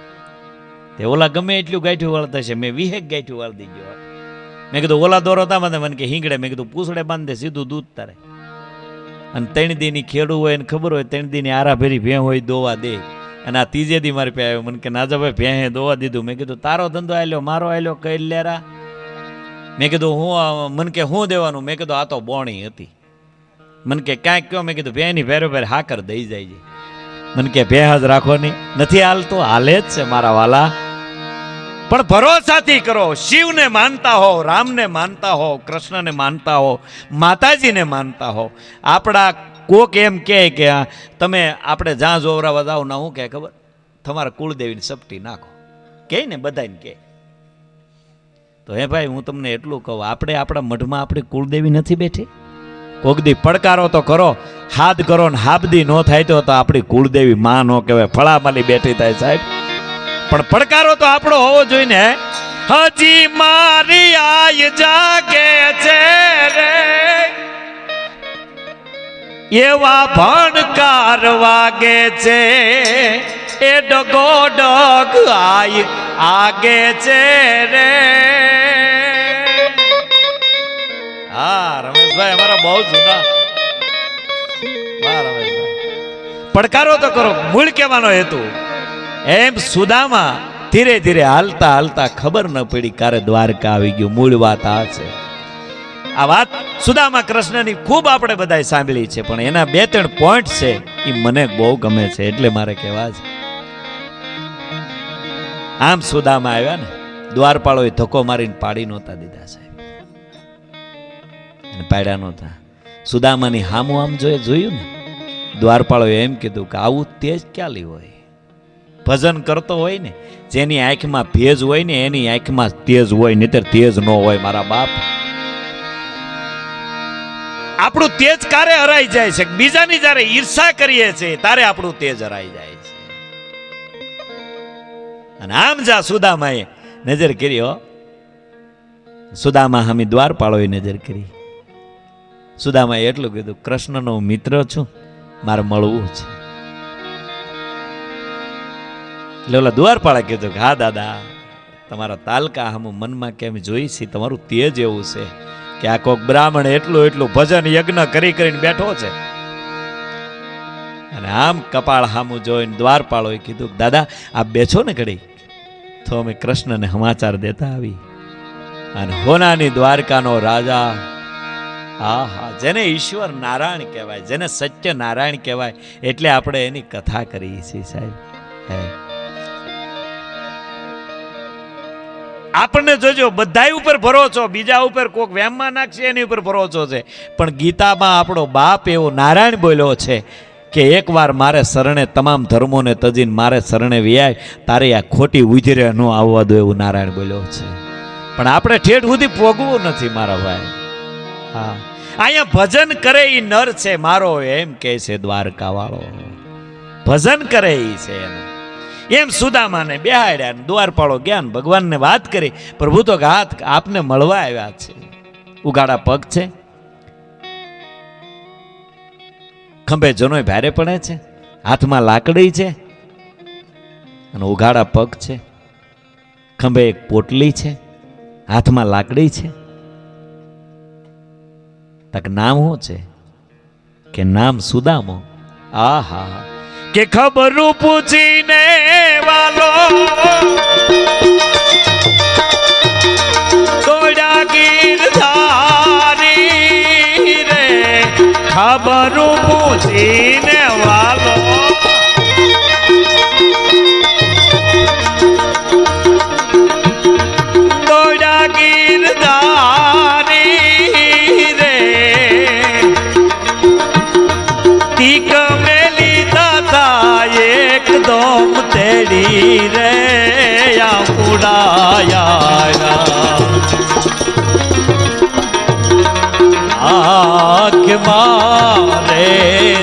તે ઓલા ગમે એટલું ગાંઠ્યું વાળતા છે, મેં 20 ગાંઠ્યું વાળી ગયો. મેં કીધું ઓલા દોરો તા મને કે હિંગડે. મેં કીધું પૂછડે બાંધે સીધું દૂધ તારે. અને 3 દીની ખેડૂ હોય ને ખબર હોય 3 દીની આરાભેરી ભેં હોય દોવા દે. અને આ 3જે દી મારી પાસે આવ્યો. મને કે નાજાભાઈ ભેંહે દોવા દીધું. મેં કીધું તારો ધંધો આલ્યો, મારો આલ્યો કઈ લેરા. મેં કીધું હું, મને કે હું દેવાનું. મેં કીધું આ તો બોણી હતી. મને કે ક્યાંક કયો. મેં કીધું ભેંની ભેરો ભેર હાકર દઈ જાય છે. મને કે ભેહ જ રાખો નહીં. નથી હાલતો, હાલે જ છે મારા વાલા. પણ ભરોસાથી કરો. શિવને માનતા હો, રામને માનતા હો, કૃષ્ણને માનતા હો, માતાજીને માનતા હો. આપણા કોક એમ કહે કે તમે આપણે જ્યાં જોવરાવા જાઓ ના, હું કહે ખબર, તમારા કુળદેવીને સપટી નાખો. કહે ને બધાને કહે. તો હે ભાઈ, હું તમને એટલું કહું, આપણે આપણા મઢમાં આપણી કુળદેવી નથી બેઠી? કોક દી પડકારો તો કરો, હાથ કરો ને હાબદી ન થાય તો આપણી કુળદેવી માં નો કહેવાય, ફળામાલી બેઠી થાય સાહેબ. પણ પડકારો તો આપણો હોવો જોઈએ ને. હજી મારી આય જાગે છે રે, એવા ભણકાર વાગે છે, એ ડગો ડગ આય આગે છે રે. હા રમેશભાઈ અમારા બહુ જૂના. પડકારો તો કરો, મૂળ કહેવાનો હેતુ. એમ સુદામા ધીરે ધીરે હાલતા હાલતા ખબર ન પડી કારે દ્વારકા આવી ગયું. મૂળ વાત આ છે. આ વાત સુદામા કૃષ્ણની ખૂબ આપણે બધાએ સાંભળી છે, પણ એના 2-3 પોઈન્ટ છે એ મને બહુ ગમે છે, એટલે મારે કહેવા છે. આમ સુદામા આવ્યા ને, દ્વારપાળોએ ધક્કો મારીને પાડી નહોતા દીધા સાહેબ, પાડ્યા નહોતા. સુદામાની હામું આમ જોયું ને, દ્વારપાળોએ એમ કીધું કે આવું તેજ ક્યાં હોય. ભજન કરતો હોય ને, જેની આંખમાં ભેજ હોય ને એની આંખમાં તેજ હોય, નહીતર તેજ ન હોય. મારા બાપ, આપણું તેજ કારે હરાઈ જાય છે? બીજાની જ્યારે ઈર્ષા કરીએ છીએ ત્યારે આપણું તેજ હરાઈ જાય છે. અને આમ જા સુદામાએ નજર કરી. હો, સુદામા હામી દ્વારપાળોએ નજર કરી. સુદામાએ એટલું કીધું, કૃષ્ણનો મિત્ર છું, મારે મળવું છે. એટલે ઓલા દ્વારપાળા કીધું કે હા દાદા, તમારા તાલકા હમ મનમાં કેમ જોઈ છે, તમારું તેજ એવું છે કે આ કોક બ્રાહ્મણ એટલું ભજન યજ્ઞ કરીને બેઠો છે. અને આમ કપાળ હામું જોઈને દ્વારપાળોએ કીધું, દાદા આપ બેઠો ને ઘડી, તો અમે કૃષ્ણને સમાચાર દેતા આવી. અને હોનાની દ્વારકાનો રાજા, હા, જેને ઈશ્વર નારાયણ કહેવાય, જેને સત્ય નારાયણ કહેવાય, એટલે આપણે એની કથા કરીએ છીએ સાહેબ. આપણને જોજો, બધા ઉપર ભરોસો, બીજા ઉપર કોક વેમમાં નાખશે એની ઉપર ભરોસો છે, પણ ગીતામાં આપણો બાપ એવો નારાયણ બોલ્યો છે કે એકવાર મારે શરણે તમામ ધર્મોને તજીને મારે શરણે વ્યાય, તારે આ ખોટી ઉજરે ન આવવા દો, એવું નારાયણ બોલ્યો છે. પણ આપણે ઠેઠ સુધી પોગવું નથી મારા ભાઈ. હા, અહીંયા ભજન કરે એ નર છે મારો, એમ કે છે દ્વારકા વાળો. ભજન કરે એ છે એનું. એમ સુદામાને બેહાડ્યા, દ્વારપાળો જ્ઞાન ભગવાનને વાત કરી. પ્રભુ તો હાથ આપને મળવા આવ્યા છે, ઉગાડા પગ છે, ખંભે જનોય ભારે પડે છે, હાથમાં લાકડી છે અને ઉગાડા પગ છે, ખંભે એક પોટલી છે, હાથમાં લાકડી છે. તક નામ શું છે? કે નામ સુદામો. આહા, કે ખબરું પૂછીને વાલો દોડ્યા ગીરધારી, મારું પૂછીને વાલો દોડા ગીરધારી રે તીક મેલી દાદા એકદમ તેડી રે ઉડાયા આંખ મારે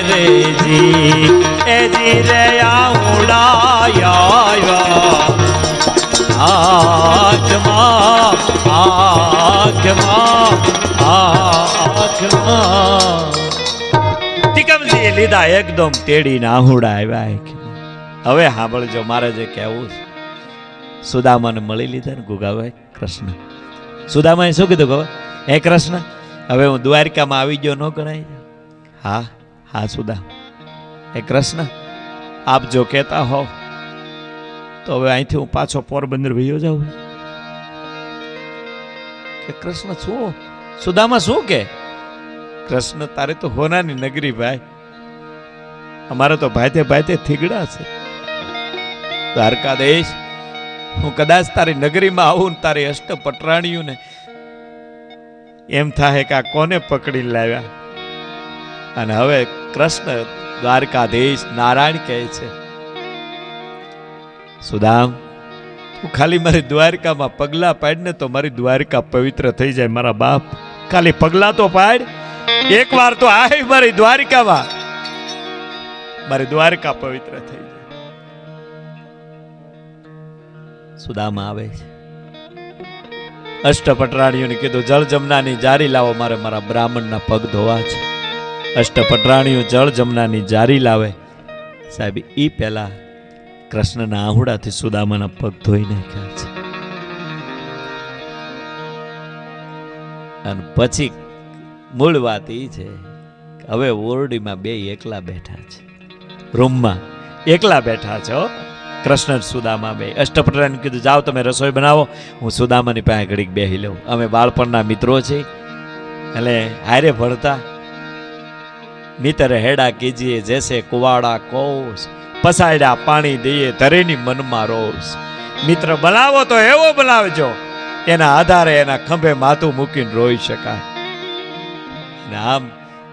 રે જી એ જી રે ઉડાયા તિકમજી લીધા એકદમ તેડીને આહુડા આવ્યા. હવે સાંભળજો મારે જે કહેવું છે. સુદામાને મળી લીધા ને ગુગાભાઈ કૃષ્ણ. સુદામાએ શું કીધું ખબર? હે કૃષ્ણ, હવે હું દ્વારકામાં આવી ગયો ન ગણાય? હા હા સુદામ. હે કૃષ્ણ, આપ જો કહેતા હો તો હવે અહીંથી હું પાછો પોરબંદર વયો જાઉં. કે કૃષ્ણ શું? સુદામા શું કે? કૃષ્ણ, તારે તો હોનાની નગરી ભાઈ, અમારે તો ભાતે ભાતે થીગડા છે. દ્વારકાધીશ, હું કદાચ તારી નગરીમાં આવું ને તારી અષ્ટપટરાણીઓને એમ થાય કે આ કોને પકડી લાવ્યા. અને હવે કૃષ્ણ દ્વારકાધીશ નારાયણ કહે છે, સુદામ તું ખાલી મારી દ્વારકામાં પગલા પાડને તો મારી દ્વારકા પવિત્ર થઈ જાય. મારા બાપ, ખાલી પગલા તો પાડ, એક વાર તો આય મારી દ્વારકામાં, મારી દ્વારકા પવિત્ર થઈ જાય. સુદામા આવે છે. અષ્ટપટરાણીઓને કીધું જળ જમનાની જારી લાવો, મારે મારા બ્રાહ્મણના પગ ધોવા છે. અષ્ટપટરાણીઓ જળ જમનાની જારી લાવે. સાહેબ ઈ પહેલા કૃષ્ણના આહુડાથી સુદામાના પગ ધોઈ નાખ્યા છે. અને પછી મૂળ વાત એ છે કે હવે ઓરડીમાં બે એકલા બેઠા છે, રૂમમાં એકલા બેઠા છે. કૃષ્ણ સુદામા બે. અષ્ટપટરાણીને કીધું જાઓ તમે રસોઈ બનાવો, હું સુદામાની પાસે ઘડીક બેહી લઉં. અમે બાળપણના મિત્રો છે, એટલે હારે ભણતા. મિત્ર હેડા કીજીએ જૈસે કુવાડા કોસ, પસાડ્યા પાણી દઈએ ધરેની મનમાં રોષ. મિત્ર બનાવો તો એવો બનાવજો એના આધારે એના ખંભે માથું મૂકીને રોઈ શકાય. અને આમ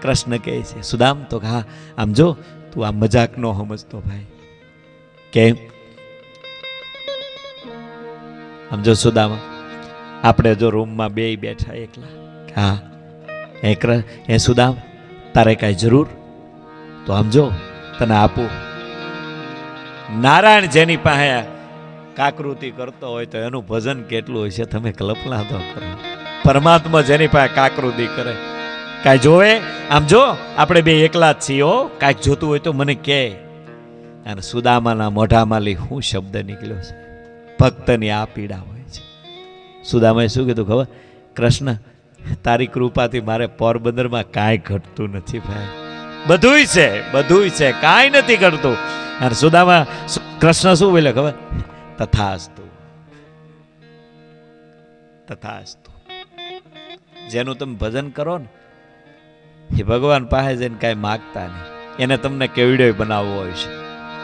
કૃષ્ણ કહે છે સુદામ તો હા આમ જો તું આ મજાક નો સમજતો ભાઈ. કેમ? આમ જો સુદામા, આપણે જો રૂમમાં બે બેઠા એકલા, હા એ સુદામ તારે કાંઈ જરૂર તો આમ જો તને આપું. નારાયણ જેની પાસે કાકૃતિ કરતો હોય તો એનું ભજન કેટલું હોય છે તમે કલ્પના તો કરો. પરમાત્મા જેની પાસે કાકૃતિ કરે, કાંઈ જોવે આમ જો આપણે બે એકલા જ છીએ, કાંઈક જોતું હોય તો મને કહે. અને સુદામાના મોઢામાંથી શું શબ્દ નીકળ્યો છે? ભક્તની આ પીડા હોય છે. સુદામાએ શું કીધું ખબર? કૃષ્ણ, તારી કૃપાથી મારે પોરબંદરમાં કાંઈ ઘટતું નથી ભાઈ, બધુંય છે, બધુંય છે, કાંઈ નથી ઘટતું. અને સુદામા કૃષ્ણ શું બોલે ખબર? તથાસ્તુ, તથાસ્તુ. જેનું તમે ભજન કરો ને એ ભગવાન પાસે જઈને કાંઈ માગતા નહીં, એને તમને કેવડ્યો બનાવવો હોય છે,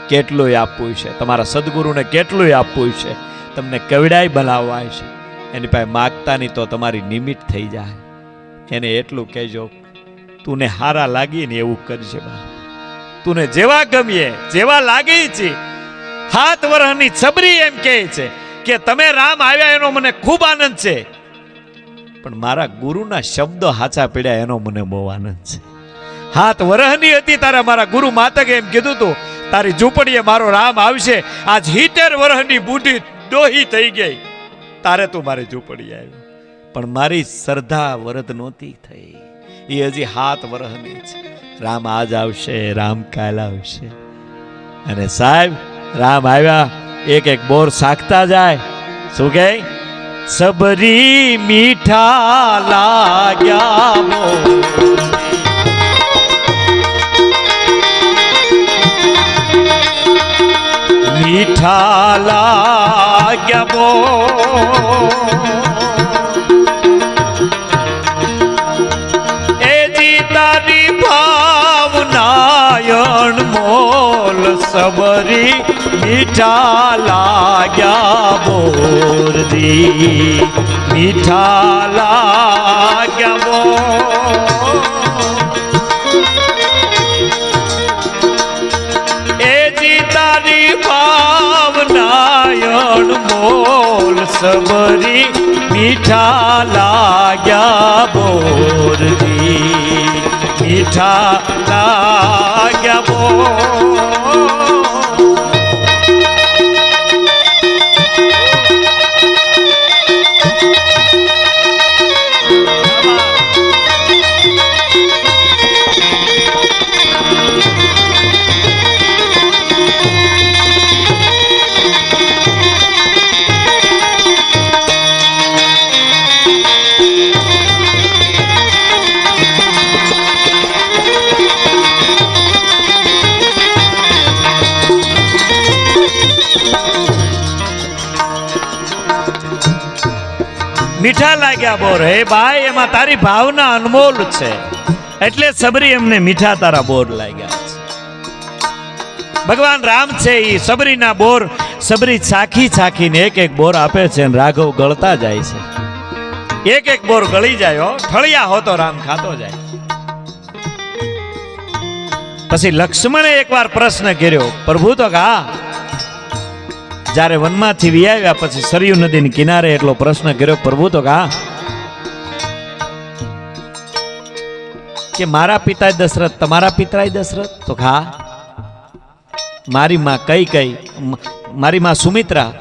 કેટલુંય આપવું છે, તમારા સદગુરુને કેટલુંય આપવું છે, તમને કેવડાય બનાવવા છે. એની પાસે માગતા નહીં તો તમારી નિમિત્ત થઈ જાય. એને એટલું કહેજો તુને હારા લાગી ને એવું કરજે બા, તુને જેવા ગમીએ જેવા લાગી છે. 7 વર્ષની છબરી એમ કહે છે કે તમે રામ આવ્યા એનો મને ખૂબ આનંદ છે, પણ મારા ગુરુના શબ્દો હાચા પડ્યા એનો મને બહુ આનંદ છે. 7 વર્ષની હતી તારા મારા ગુરુ માતકે એમ કીધું તું તારી ઝૂંપડીએ મારો રામ આવશે. આજ 70 વર્ષની બુદ્ધિ ડોહી થઈ ગઈ, તારે તું મારી ઝૂંપડી આવ્યો, પણ મારી શ્રદ્ધા વરદ નહોતી થઈ. એ હજી 7 વર્ષની છે. રામ આજ આવશે, રામ કાલ આવશે. અને સાહેબ રામ આવ્યા, એક એક બોર સાખતા જાય. શું કહે? સબરી મીઠા લાગ્યા બોર, મીઠા લાગ્યા બોર, એ જી તારી ભાવ સબરી મીઠા લાગ્યા બોરજી મીઠા લાગ્યા બોર એ જી તારી ભાવનાયણ મોલ સબરી મીઠા લાગ્યા બોરજી મીઠા લાગ્યા બોર મીઠા લાગ્યા બોર હે ભાઈ એમાં તારી ભાવના અનમોલ છે એટલે સબરી એમને મીઠા તારા બોર લાગ્યા છે. ભગવાન રામ છે એ સબરીના બોર સબરી ચાખી ચાખીને એક એક બોર આપે છે અને રાઘવ ગળતા જાય છે. એક એક બોર ગળી જાય હો, ઠળિયા હોતો રામ ખાતો જાય. પછી લક્ષ્મણે એકવાર પ્રશ્ન કર્યો, પ્રભુ તો કા જ્યારે વનમાંથી વિયાવ્યા પછી સરયુ નદીની કિનારે એટલો પ્રશ્ન કર્યો, પ્રભુ તો કા કે મારા પિતા દશરથ તમારા પિતરાય દશરથ? તો ખા મારી માં કઈ કઈ મારી માં સુમિત્રા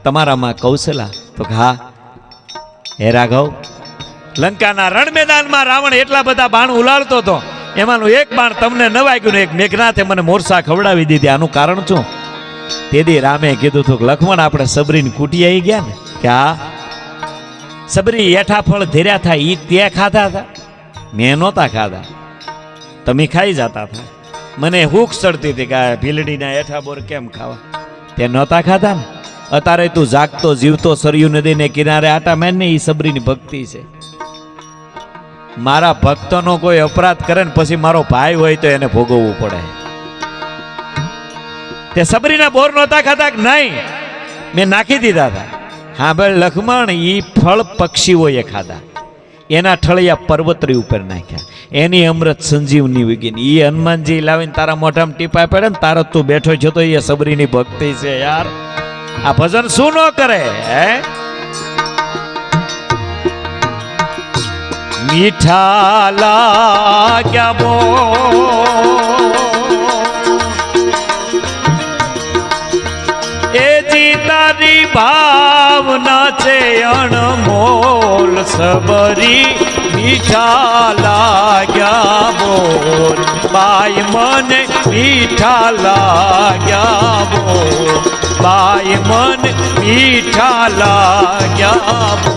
તમારા માં કૌશલા? તો ખા હે રાઘવ લંકાના રણ મેદાનમાં રાવણ એટલા બધા બાણ ઉલાળતો હતો, એમાંનું એક બાણ તમને ન વાગ્યું ને એક મેઘનાથે મને મોરસા ખવડાવી દીધી, આનું કારણ શું? તેથી રામે કીધું હતું કે લક્ષ્મણ આપણે સબરીની કુટી આવી ગયા ને કે આ સબરી એઠા ફળ ધીર્યા થાય ઈ તે ખાધા હતા, મેં નહોતા ખાધા, તમે ખાઈ જતા હતા. મને હૂખ ચડતી હતી કે આ ભીલડીના એઠા બોર કેમ ખાવા, તે નહોતા ખાધા ને. અત્યારે તું જાગતો જીવતો સરયુ નદીને કિનારે આટા મેન ને, ઈ સબરીની ભક્તિ છે. મારા ભક્તનો કોઈ અપરાધ કરે ને પછી મારો ભાઈ હોય તો એને ભોગવવું પડે. તે સબરીના બોર નહોતા ખાતા કે નહીં? મેં નાખી દીધા હતા. હા ભાઈ લક્ષ્મણ, ઈ ફળ પક્ષીઓએ ખાધા, એના ઠળિયા પર્વતરી ઉપર નાખ્યા, એની અમૃત સંજીવની વિગીન ઈ હનુમાનજી લાવીને તારા મોઢામાં ટીપા પડે ને તારા તું બેઠો છો તો એ સબરીની ભક્તિ છે યાર. આ ભજન શું ન કરે હે? મીઠા લાગ્યા બોર એ જી તારી ભાવના છે અણમોલ સબરી મીઠા લાગ્યા બોલ બાઈ મને મીઠા લાગ્યા બોલ બાઈ મને મીઠા લાગ્યા બોલ.